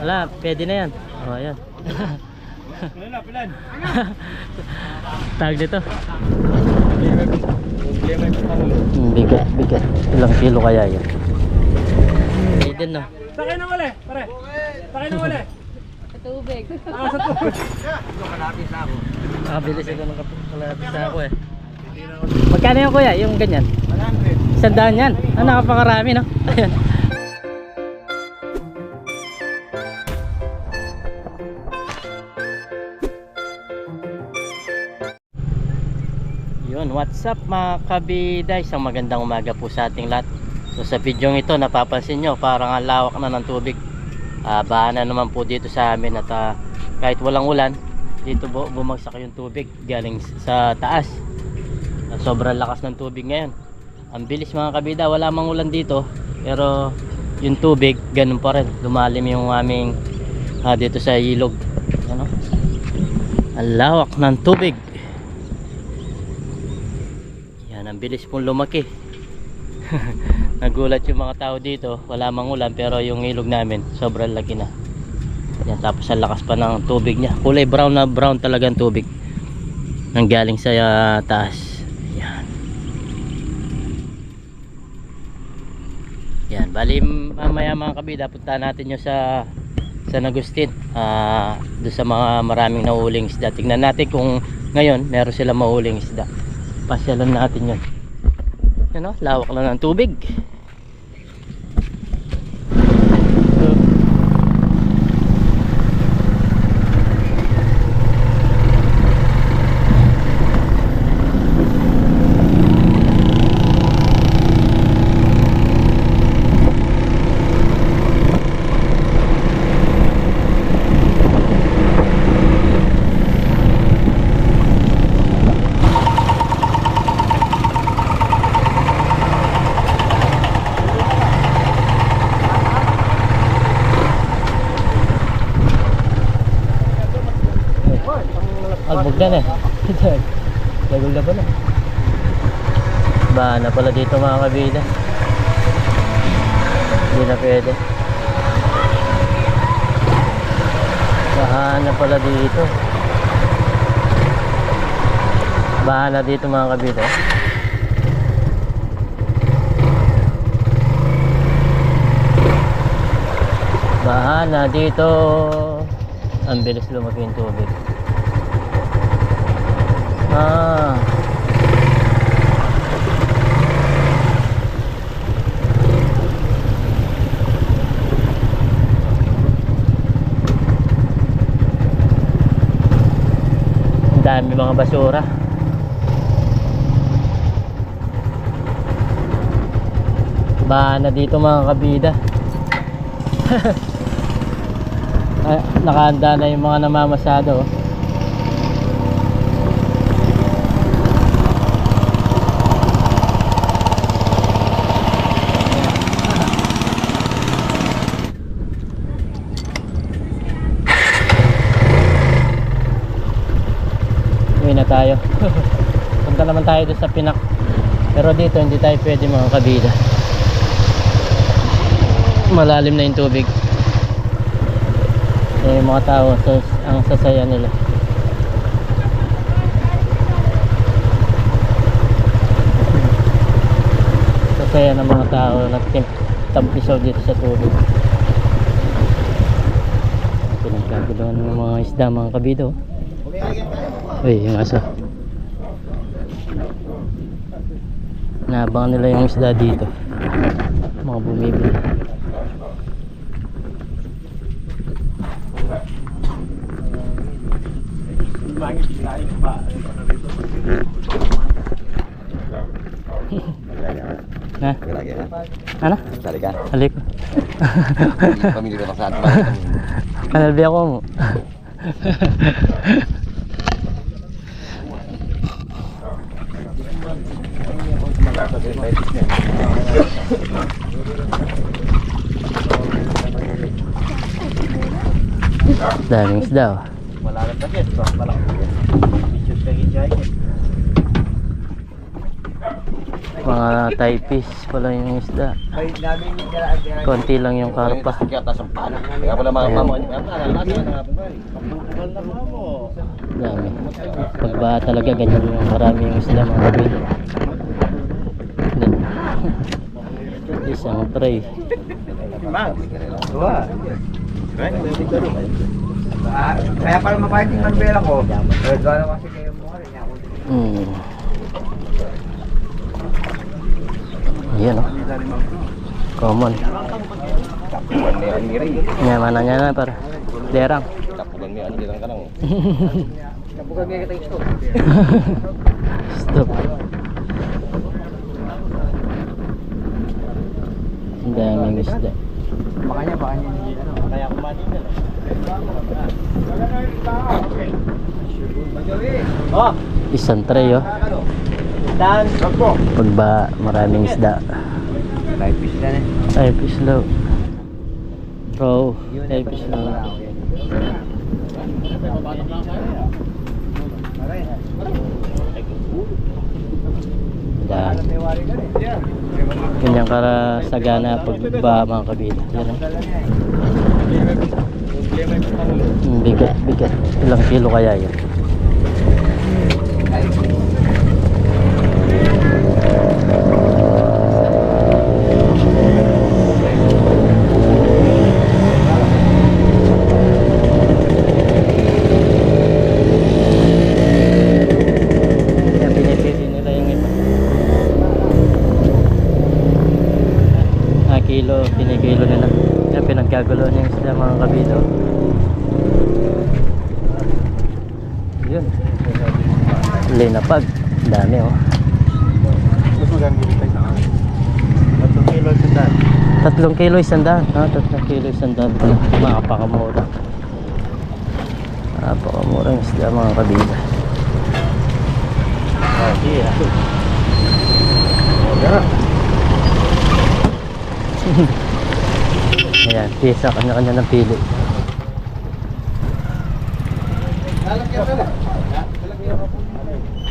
Wala, pwede na yan. Oh, ayan. Pilan. Tag dito. Problema ito pangulo. Bigat. Ilang kilo kaya yan? Pwede no. Sakay na wala, pare. Sakay na wala. Sa tubig. Sa tubig. Nakabilis ito ng kalapis na ako eh. Magkano yung kuya? Yung ganyan? 100. 100 yan. Ah, nakapakarami no? Ayan. Yun, what's up mga kabida? Isang magandang umaga po sa ating lahat. So sa video ito napapansin nyo parang ang lawak na ng tubig. Bahan na naman po dito sa amin at kahit walang ulan dito bumagsak yung tubig galing sa taas. Sobrang lakas ng tubig ngayon. Ang bilis mga kabida, wala mang ulan dito pero yung tubig ganun pa rin, lumalim yung aming dito sa ilog. Ano? Ang lawak ng tubig. Yan, ang bilis pong lumaki. Nagulat yung mga tao dito, wala mang ulan pero yung ilog namin sobrang laki na. Yan, tapos ang lakas pa ng tubig niya, kulay brown na brown talaga ang tubig nang galing sa taas. Yan. Yan, bali mamaya mga kabida punta natin yung sa San Agustin, doon sa mga maraming nahuling isda. Tingnan natin kung ngayon meron sila mahuling isda. Pasyalan natin yun. Yan o, lawak lang ng tubig. Albog na eh. Lagol na pala. Bahan na pala dito mga kabida. Hindi na pwede. Bahan na pala dito. Bahan na dito mga kabida. Bahan na dito. Ang bilis lumaki yung tubig. Ang dami mga basura. Bahan na dito mga kabida. Nakahanda na yung mga namamasado. Na tayo. Punta naman tayo doon sa Pinak, pero dito hindi tayo pwede mga kabida, malalim na yung tubig. Yung mga tao ang sasaya nila. Sasaya ng mga tao nagtampisaw dito sa tubig. Pinagkaguluhan ng mga isda mga kabida. Uy, yung aso. Naabangan nila yung isda dito. Mga bumibili. Na? Ano? Talaga? Halik ko. Pamilya ka saan? Kanalbi ako mo. Daming isda oh. Wala lang budget, so malaki. Pictures kay jacket. Mga typis pala yung isda. Konti lang yung karpa. Kaya taas ang pala. Kaya pala mga mamo. Dami. Pagbaha talaga ganyan yung marami yung isda mga kabila. Isang tray. Kaya pala mabait yung manbela ko. Gano'n kasi kayo mo rin. Yan o. Common. Nyaman na para. Derang. Tapugan may ano dito ka lang. Kapugan nga kita ito. Stop. Ang daming isda. Makanya kaya kumain na lang. Oh, Isang tray oh. dan. Pagba maraming isda. Live fish na eh. Typis low. Raw. Typis low. Yan. Ganyan kara sagana pagba mga kabila. Yan oh. Bigat, bigat. Ilang kilo kaya yan? Yan, pinipili nila yung iba. Kilo, pinigilo nila. Yan, pinagkagulo niya yung isda mga kabilo. Yun. Linapag. Dami oh. Mas maganda dito tayo sa akin. 3 kilo sa daan. 3 kilo isandaan. 3 kilo isandaan pala. Makapakamura. Makapakamura yung isda mga kabila. Ayan, pisa kanya-kanya ng pili.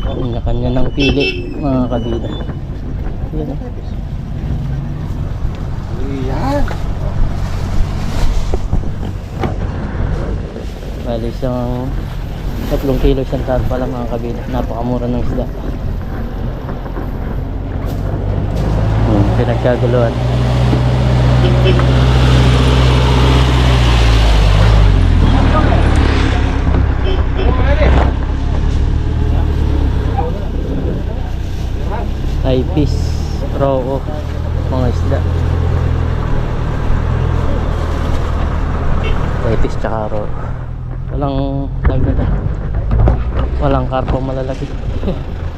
Kanya-kanya ng pili mga kabila. Ayan. Bali isang 3 kilo isang tar pala mga kabila. Napakamura ng isda. Pinagkaguluhan. Typis, raw mga isda. Typis tsaka raw. Walang karpa malalaki.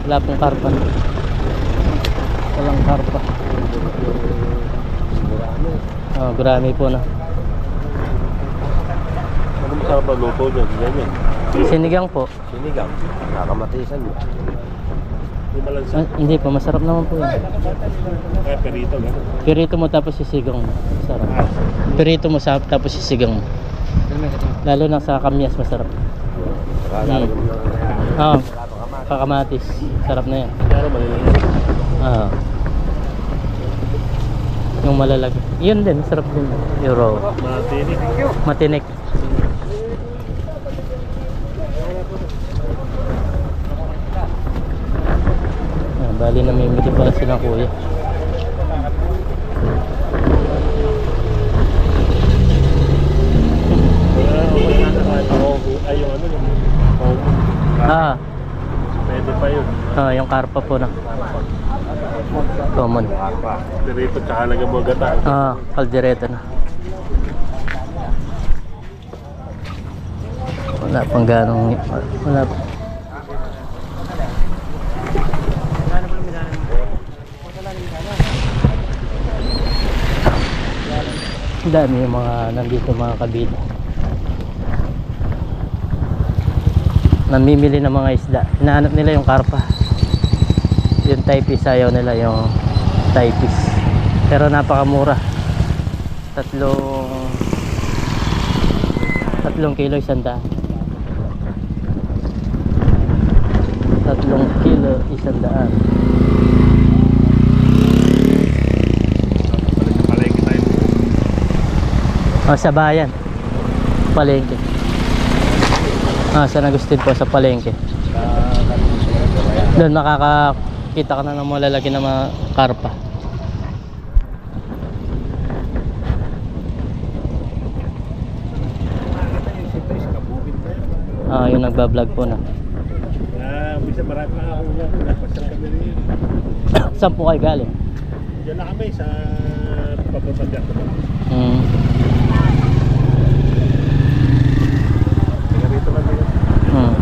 Wala pong karpa. Walang karpa. Gurami po na. Ano masarap ang luto dyan? Ganyan. Sinigang po. Sinigang. Nakamatisan mo. Hindi malansa. Hindi po, masarap naman po yun. Kaya perito, gano'n. Pirito mo tapos sisigang mo. Masarap. Pirito mo tapos sisigang mo. Lalo na sa kamyas masarap. Oo. Kakamatis. Sarap na yan. Pero maliliit. Oo. Yung malalaki. Yun din, masarap din. Yung raw. Matinik. Matinik. Bali namimili pala silang kuya. Ay, yung ano yung foam. Pwede pa yun. Yung karpa po na. Common. Perito tsaka lagyan mo gata. Caldereta na. Wala pang ganong wala pa. Dami yung mga nandito mga kabila. Namimili ng mga isda. Hinahanap nila yung karpa. Yung typis ayaw nila yung typis. Pero napakamura. 3 kilo isandaan. 3 kilo isandaan. Oh, sa bayan. Palengke. Ah, San Agustin po sa palengke. Doon makakakita ka na ng malalaki na mga karpa. Ah, yung nagbablog po na. Bisa marami na ako niya. Napasal kami rin. Saan po kayo galing? Diyan na kami sa papunta ko. Hmm. Kaya rito lang din. Hmm.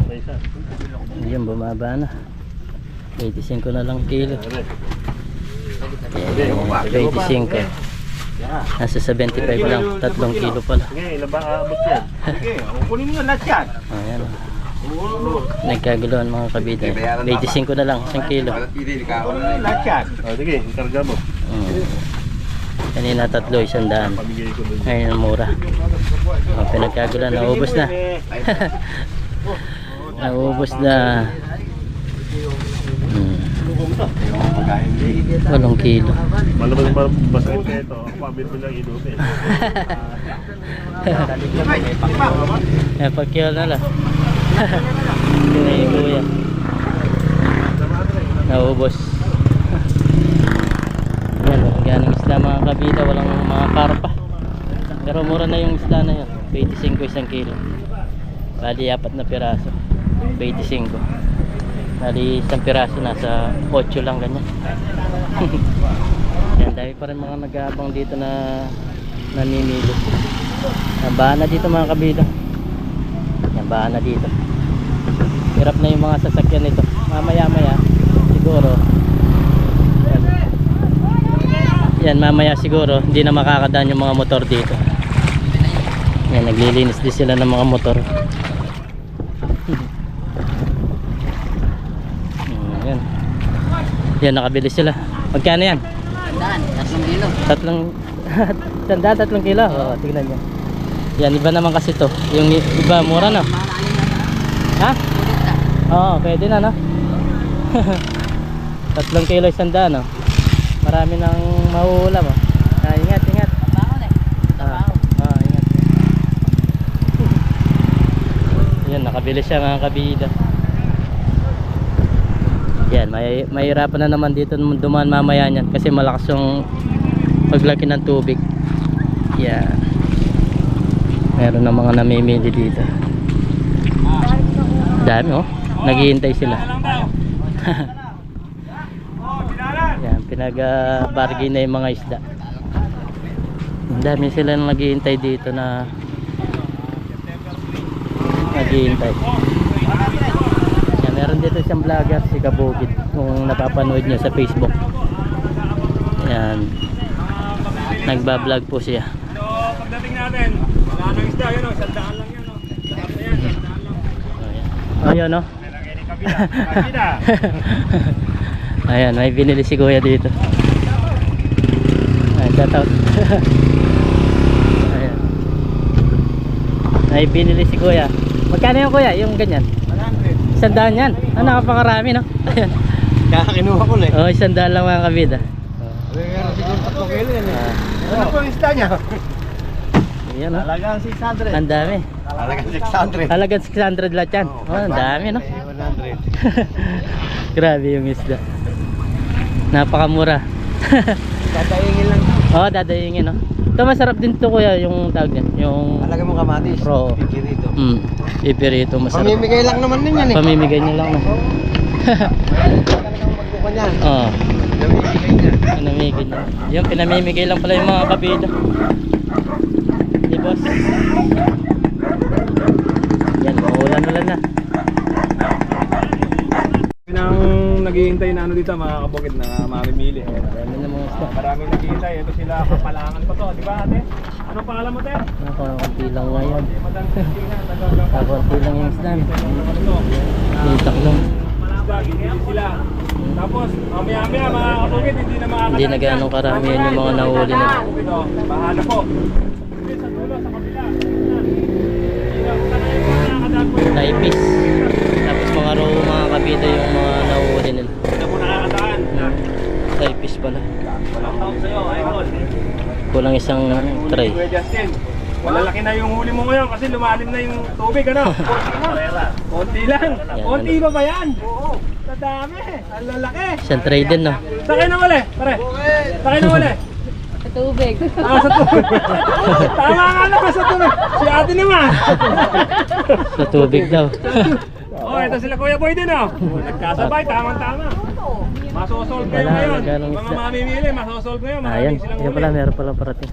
May isa. Ayun, bumaba na. 25 na lang kilo. Ayan, 25. Nasa 75 lang, 3 kilo pala. Sige, ilan ba aabot yan? Sige, kunin mo lahat yan. Ayan. Nagkaguluhan mga kabida. 25 na lang, 1 kilo. Lahat yan. O sige, ikarga mo. Kanina 3, 100. Pamigay ko doon. Ngayon ang mura. Pinagkaguluhan, naubos na. Naubos na. 8 kilo. Malamang masakit na ito. Pamit mo lang inumin. Pag kilo na lang. Yung kuya. Naubos. Yan, ganang isla mga kabida. Walang mga karpa. Pero mura na yung isla na yun. 25 1 kilo. Bali 4 na piraso. 25. Bali isang piraso nasa 8 lang ganyan. Yan, dami pa rin mga nag-aabang dito na namimili. Bahan na dito mga kabida. Yan, bahan na dito. Hirap na yung mga sasakyan nito. Mamaya siguro. Yan, mamaya siguro hindi na makakadaan yung mga motor dito. Yan, naglilinis din sila ng mga motor. Yan. Yan, nakabili sila. Magkano yan? 3 kilo. 3 kilo? Oo, tignan nyo. Yan, iba naman kasi to. Yung iba, mura na. Ha? Oo, pwede na, no? 3 kilo 100, no? Marami nang mahuhula mo. Ingat. Ingat. Yan, nakabili siya mga kabida. Yan, mahirapan na naman dito dumaan mamaya niyan kasi malakas yung paglaki ng tubig. Yan. Meron na mga namimili dito. Dami, oh. Naghihintay sila. Yan, pinag-bargain na yung mga isda. Dami sila na naghihintay dito na naghihintay. Yan, meron dito siyang vlogger, si Kabukid, kung napapanood nyo sa Facebook. Yan, nagbablog po siya. So, pagdating natin, wala nang isda, yun o, 100 lang yan o. Ayan, no? Kabida. Ayan, may binili si kuya dito. Ayan, shout out. Ayan. May binili si kuya. Magkano yung kuya? Yung ganyan? 100. 100 yan. Ah, nakapakarami, no? Ayan. Kaya kinuha ko Oh, 100 lang mga kabida. Siguro 3 kilo yan eh. Ano po yung isda niya? Ayan, no? Talagang 600. Ang dami. Talagang 600. Halagang 600 lahat yan. Oh, ang dami, no? 100. Grabe yung isda. Napakamura. Tataingin lang. Oh, dadayingin, no? Ito masarap din to kuya, yung tawag niyan, yung Talaga mong kamatis. raw. Pipirito. Pipirito, masarap. Pamimigay lang naman din yan eh. Pamimigay niyo lang, no? Talagang magbuka niyan. Oo, Namimigay niya. pinamigay niya. Yung pinamimigay lang pala yung mga kabida. Di boss? Yan, maulan na. Nang naghihintay na ano dito mga kabukid na mamimili. Marami na mga isda. Maraming naghihintay. Ito sila kapalangan pa to. Di ba ate? Anong pangalan mo te? Nakakunti lang ngayon. Madang Christina. Taga- Nakakunti lang yung isda. Ano? Itak lang. Isda, ginili sila. Tapos, maya-maya mga kabukid, hindi na makakadaan. Hindi na ganong karami yan yung mga nahuli nila. Kabukid, oh. Bahala po. Sa dulo, sa kabila. Hindi na makakadaan po yung Naipis. Tapos mga raw mga kabida yung mga nahuli nila. hindi na po nakakadaan. Naipis pala. Walang tawag sa'yo, idol. Kulang isang tray. Kuya Justin, malalaki na yung huli mo ngayon kasi lumalim na yung tubig, ano? Konti lang. Konti ba yan? Oo. Nadami. Ang lalaki. Isang tray din, no? Sakay na uli, pare. Sakay na uli. Sa tubig. Ah, sa tubig. Tama nga naman sa tubig. Si ate naman. Sa tubig daw. Oh, ito sila Kuya Boy din, oh. Nagkasabay, tamang-tama. Masosolve kayo Wala, ngayon. ganong Mga isda. mamimili, masosolve kayo. Ayan, Maraming silang ayan pala, huli. meron palang parating.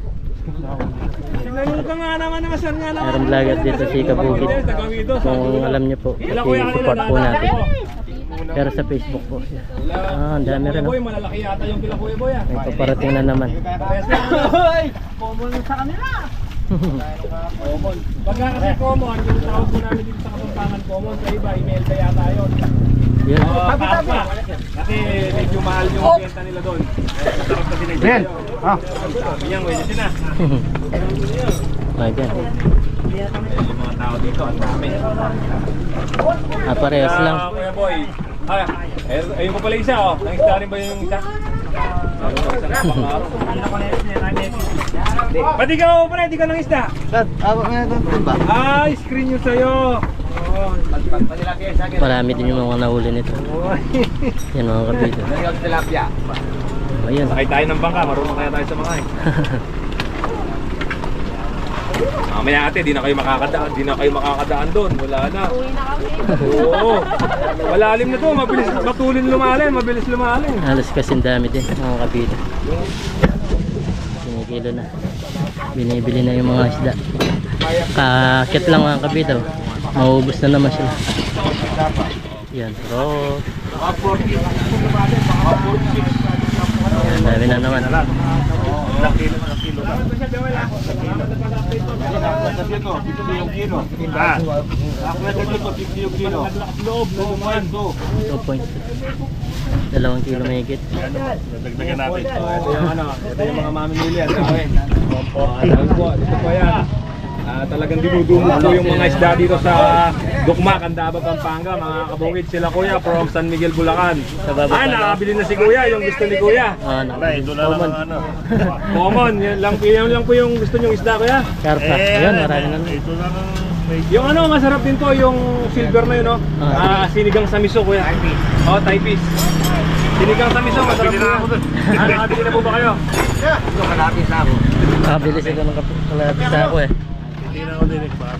Tingnan ka nga naman, saan nga naman. Meron vlogger dito si Kabukid. Kung alam niyo po, i-support po natin. Pero sa Facebook po siya. Ah, ang dami rin, no? Boy, malalaki yata yung kila Kuya Boy, ah. May paparating na naman. Parehas lang, ano? Common sa kanila. Common. Pagka kasi common, yung tawag po namin dito sa Kapampangan common, sa iba, email kaya tayo. Yun. Taas pa. Kasi medyo mahal yung benta nila doon. Masarap kasi na Ben, ah. Sabi niya, pwede sila. My God. Yung mga tao dito, ang dami. Ah, parehas lang. Kuya Boy. Ayun ko pala isa, oh. Nangisda rin ba yung isa? Ba't ikaw, pre? Di ka nangisda? Dad, ako nga doon ba? Ay, screen yun sa'yo. Oh. Marami din yung mga nahuli nito. Yan mga kabida. Tilapia. Ayan. Sakay tayo ng bangka, marunong kaya tayo sa mga eh. Mamaya ate, di na kayo makakadaan doon. Wala na. Uwi na kami. Oo. Malalim na to, mabilis matulin lumalim, mabilis lumalim. Halos kasing dami din mga kabida. Kinikilo na. Binibili na yung mga isda. Kakit lang mga kabida. Maubos na naman sila. Yan, bro. Yan, dami na naman. Point. 2 kilo may higit. Dagdagan natin. Ito yung ano, ito yung mga mamimili. Dito po yan. Talagang dinudumog po yung mga isda dito sa Dukma, Candaba, Pampanga, mga kabukid. Sila Kuya from San Miguel, Bulacan. Ay, nakabili na si Kuya, yung gusto ni Kuya. Ito na lang ano. Common, yan lang po yung gusto nyong isda, Kuya. Karpa. Yan, marami na. Ito na lang. Yung ano, masarap din to, yung silver na yun, no? Sinigang sa miso, Kuya. Oh, Thai fish. Sinigang sa miso, masarap po. Nakabili na po ba kayo? Ito, malapit na ako. Nakabili sila ng kalapis sa ako eh. Hindi na ako dinig pa.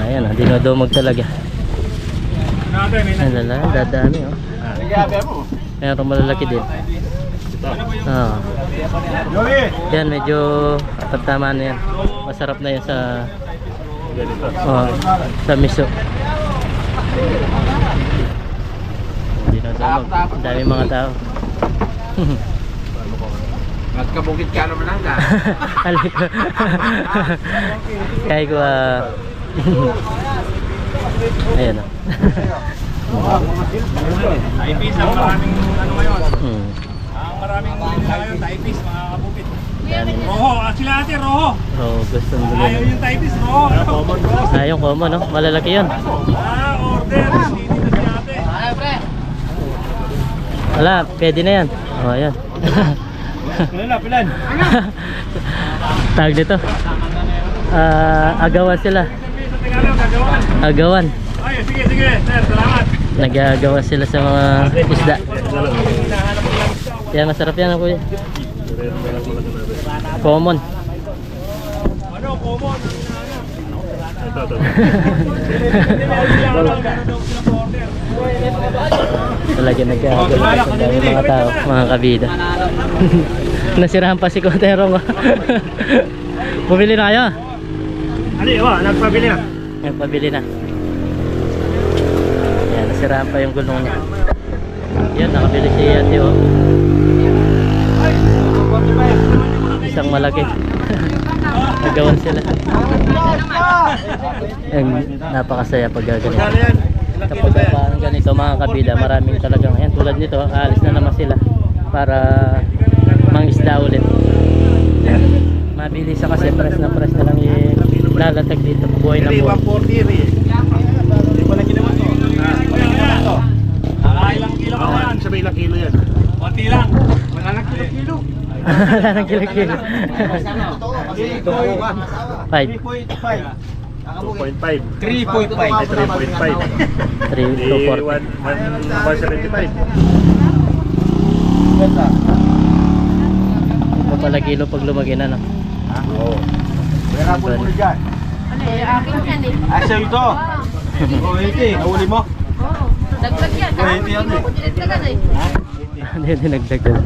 Ayan, dinodumog talaga. Natin, may Ang lala, dadami oh. Meron malalaki din. Yan, medyo tama na yan. Masarap na yan sa sa miso. Dinodumog. Ang dami mga tao. Magkabukit ka naman lang na. Halik ko. Kaya ko ayan o. Thai fish, ang maraming ano ngayon. Hmm. Ang maraming ngayon, Thai fish, mga kabukid. Dami. Roho, sila ate, roho. Oh, gustong Ayaw bilhin. yung Thai fish, roho. Yung common no? Malalaki yun. Order. Hindi na si ate. Wala, pwede na yan. Oh, ayan. Pilan. Tawag dito. Agawan sila. Tingnan gagawan. Agawan. Ay, sige, sir, salamat. Nag-agawa sila sa mga isda. Yan, masarap yan kuya. Common. Ano, common? Talaga nag-agawa sa mga tao, mga kabida. Nasirahan pa si Coterong. Bumili na kayo? Nagpabili na. Nagpabili na. Yan, nasirahan pa yung gulong niya. Yan, nakabili si ate oh. Isang malaki. Nagawan sila. Yan, napakasaya pag ganito. Kapag parang ganito mga kabila, maraming talagang yan tulad nito, aalis na naman sila para mangisda ulit. Mabilis kasi press na lang lalatag dito, buhay na buhay. 140 rin. Hindi pa na ginawa to. Ilang kilo ka yan? Sabi ilang kilo yan. Konti lang. Wala nang kilo-kilo. Wala nang kilo-kilo. 5. 2.5. 3.5. 3.5. 3 to 4. 175. Ito pala kilo pag lumaki na, no? Oo. Wala po muna dyan. Ano eh, akin yan eh. Asa ito? Oh, ito eh. Nahuli mo? Oo. Dagdag yan. Kasi hindi mo ko dinagdagan eh. Hindi, dinagdagan.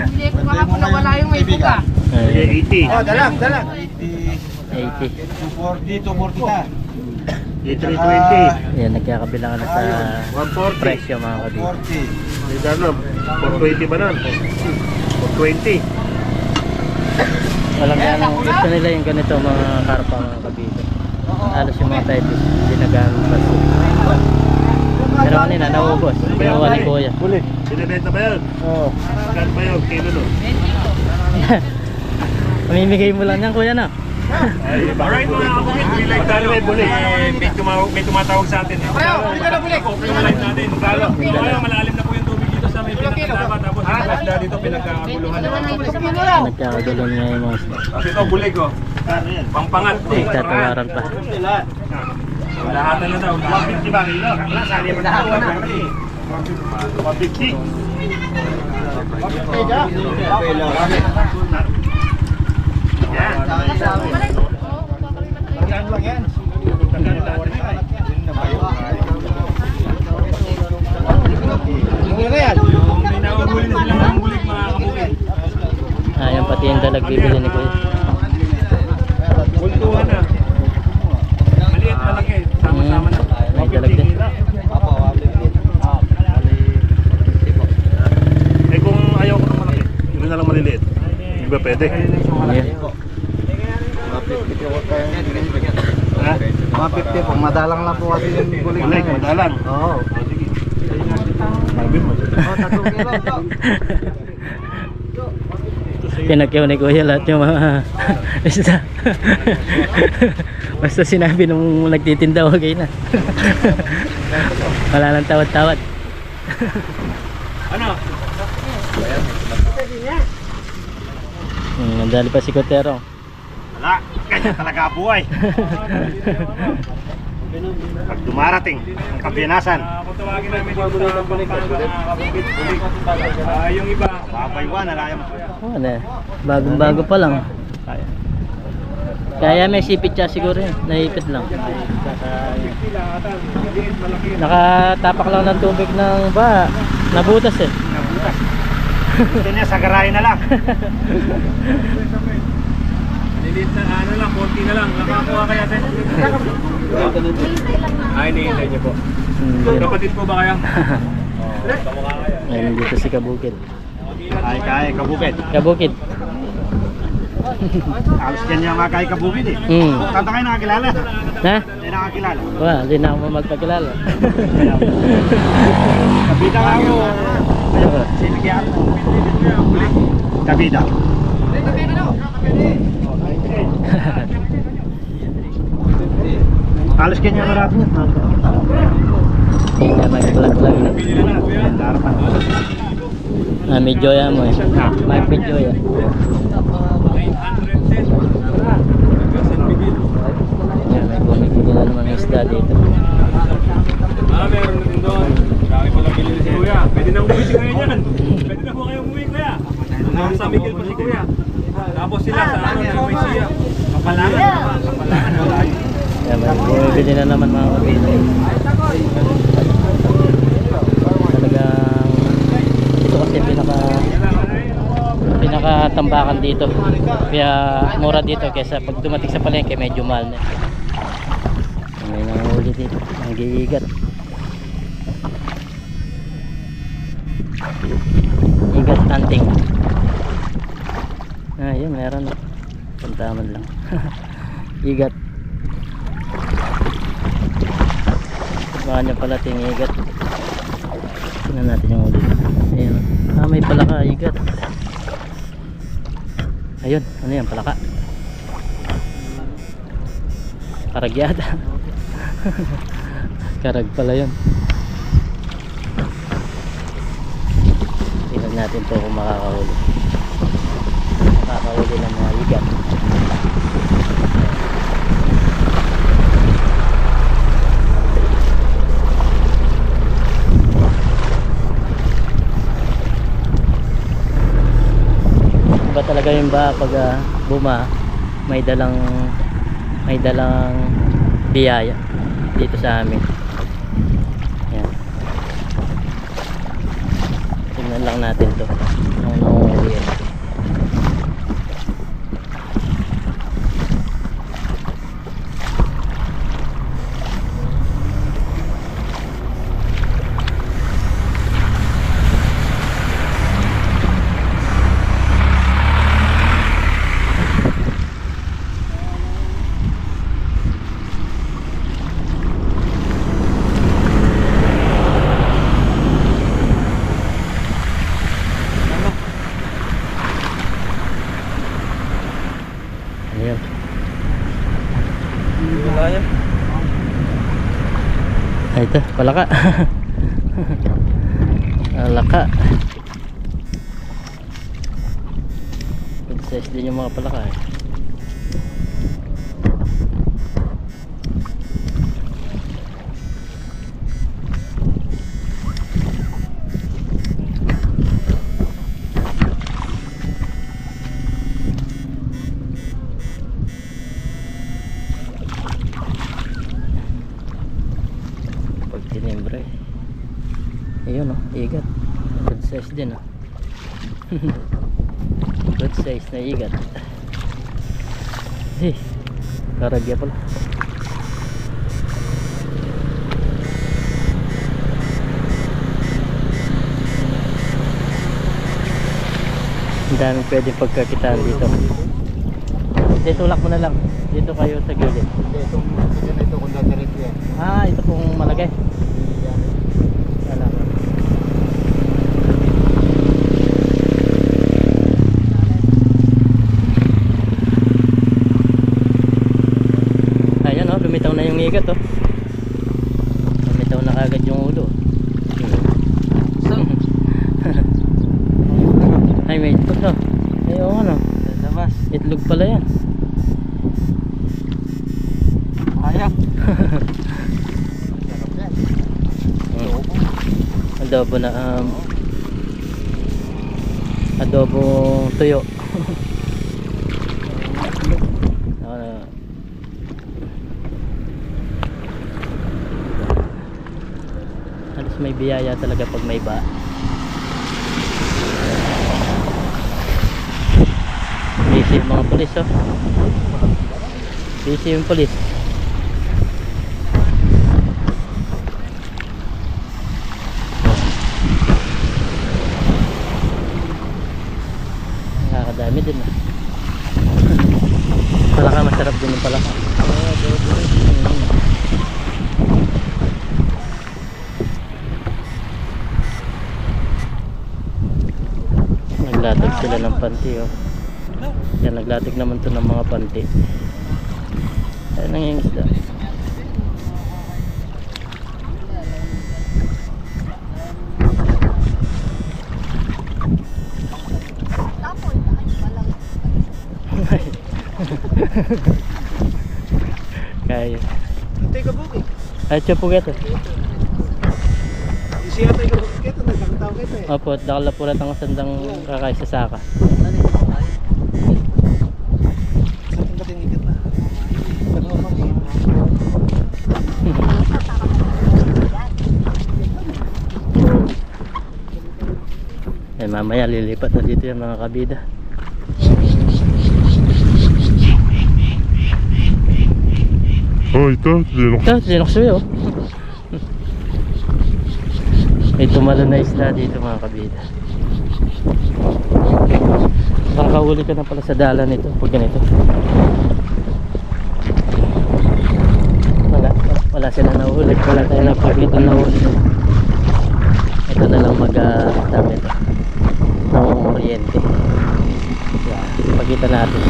Hindi ko kahapon na wala yung may buka. Sige, 80. Oh, dalang. 80. 240, 240 ka. 320. Ayan, nagkakabilangan na sa 140. presyo mga kabisa. 40. May gano'n. 420 ba nun? 420. Walang ganong gusto nila yung ganito mga karpa mga kabisa. Halos yung mga type hindi na ganong baso. Pero kanina naubos. Pinuha ni Kuya. Sinibenta ba yun? Oo. Saan ba yun? Kilo no? Mamimigay mo lang yan Kuya na. Alright mga kabukid, we like tayo may bulik. May tumatawag sa atin. Hindi ka na bulik. Okay na live natin. Kaya malalim na po yung tubig dito sa may pinakataba. Tapos yung isda dito pinagkakaguluhan. Nagkakagulo niya yung mga isda. Kasi ito bulig oh. Ano yan? Pangpangat. Nagtatawaran pa. Lahatan na daw. 150 ba kilo? Wala, sali mo na ako. 150. May nahuhuli na sila ng bulig mga kabukid. Ayan pati yung dalag bibili ni Kuya. Bultuhan na. Maliit malaki. Sama-sama na. May dalag din. Eh kung ayaw ko ng malaki, yun na lang maliliit. Hindi ba pwede? Ayan. Ha? Mga 50 po, madalang lang po kasi yung bulig Bulik, madalang. Oo. Sabi mo. Oh, 3 kilo. Pinakyaw ni Kuya lahat yung mga isda. Basta sinabi nung nagtitinda, okay na. Wala nang tawad-tawad. Ano? Nandali pa si Kotero. Wala, ganyan talaga buhay. Pag dumarating ang kampiyanasan, Kung tawagin namin dito sa Pampanga mga kabukid, bulig. Yung iba, babay-wan, alayam. Ano, bagong-bago pa lang. Kaya may sipit siya siguro yun. Naipit lang. Nakatapak lang ng tubig ng ba. Nabutas eh. Gusto niya, sagarahin na lang. lilit na ano lang, konti na lang. Nakakuha kaya tayo. Ay, nihintay niyo po. Kapatid po ba kaya? Kamukha kaya. Ayun dito si Kabukid. Kaya kabukid. Kabukid. Alos ganyan nga kaya kabukid eh. Saan tayo nakakilala? Ha? Hindi nakakilala. Wah, hindi na ako magpakilala. Kabida ka ako. Sinigyan mo. Kabida. Alos ganyan nga natin yun. Hindi na nag-vlog-vlog na. May joya mo eh. May joya. 910. Yan, may bumibili na naman ng isda dito. Meron na din doon. Dami pala bilhin si Kuya. Pwede na umuwi si Kuya dyan. Pwede na po kayo umuwi Kuya. Sa Miguel pa si Kuya. Tapos sila sa ano, sa Maisiya. Kapalangan. Kapalangan. Yan, may bumibili na naman mga kapitbahay. Talagang ito kasi pinakatambakan dito. Kaya mura dito kaysa pag dumating sa palengke medyo mahal na. May nangahuli dito, nanggiigat. Igat hunting. Yun, meron na. Pantaman lang. Igat. Baka niya pala ting igat. Tingnan natin yung ulit. Ayun. May palaka, igat. Ayun, ano yan, palaka. Karagyada. Karag pala yun. natin to kung makakahuli ng mga igat. Iba talaga yung ba pag may dalang biyaya dito sa amin. Yan. Tingnan lang natin to kung nanguhuli yan. Ayan. Ay, ito, palaka. Palaka. Good size din yung mga palaka eh. Tinimbre. Ayun oh, igat. Good size din oh. Good size na igat. Karagya pala. Ang daming pwede pagkakitaan dito. Dito tulak mo na lang. Dito kayo sa gilid. Ito kung dadiretso yan. Ah, ito pong malagay. Ayan oh, lumitaw na yung igat oh. Lumitaw na kagad yung ulo. Ay, may itlog oh. Ay, oo ano. Itlog pala yan. Ayan. Adobo na adobo tuyo. Halos may biyaya talaga pag may ba. Busy yung mga pulis oh. Busy yung pulis. Nakakadami din ah. Palaka, masarap din yung palaka. Naglatag sila ng panty oh. Yan, naglatag naman to ng mga panty. Ayan ang yung isda. Kaya. Teka buki. Ay, siya po gato. Siya tayo kita nagkakataw kita eh. Opo, nakalapulat ang sandang kakay sa saka. Eh, mamaya lilipat na dito yung mga kabida. Oh, ito, linok. Ito, linoksuwi oh. May tumalo na isla dito mga kabida. Makakahuli ka na pala sa dalan ito pag ganito. Wala sila nahuli. Wala tayo napakita nahuli. Ito na lang mag-dami ito ng oriente. Pagkita natin.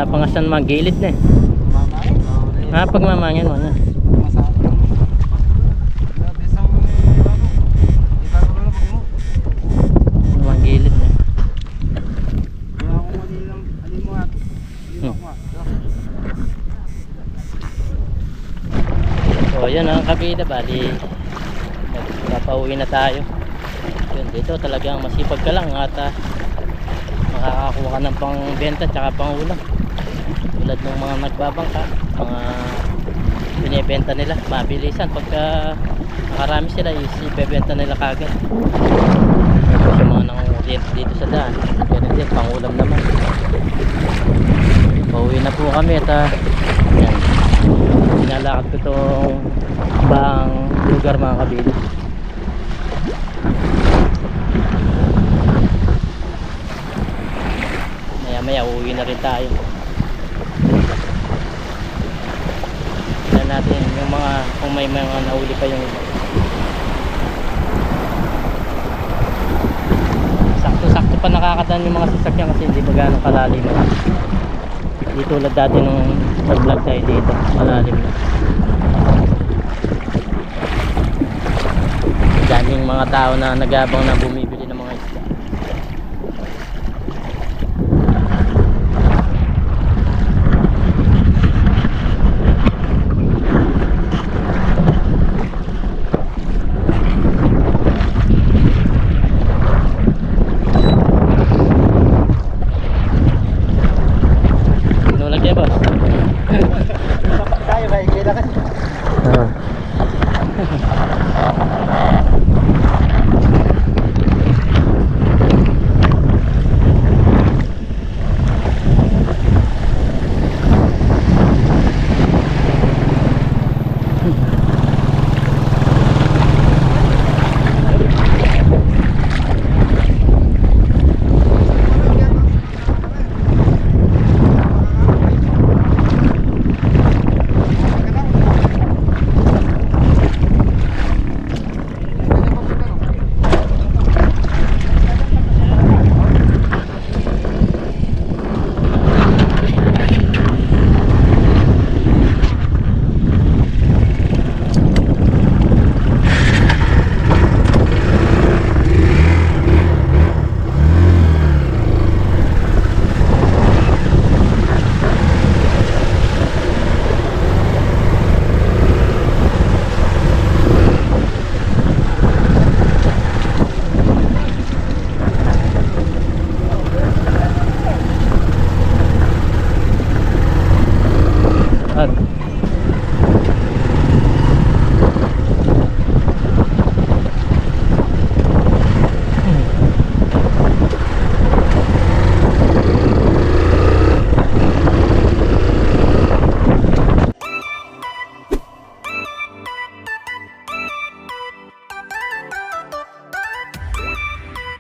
wala pa nga saan magilid na eh. Pagmamangin mo na. Magilid na. So yun ang kabida, bali napauwi na tayo. Yun, dito talagang masipag ka lang at makakakuha ka ng pangbenta tsaka pangulam. Tulad ng mga nagbabangka, mga binibenta nila, mabilisan pagka nakarami sila ibebenta nila kagad. Tapos yung mga nangungulente dito sa daan, ganun din, pangulam naman. Pauwi na po kami at yan, pinalakad ko itong baang lugar mga kabili. Maya maya uuwi na rin tayo. Tignan natin yung mga, kung may mga nauli pa yung iba. Sakto-sakto pa nakakadaan yung mga sasakyan kasi hindi pa gano'ng kalalim. Hindi tulad dati nung nag-vlog tayo dito, malalim na. Daming mga tao na nag-abang na bumili.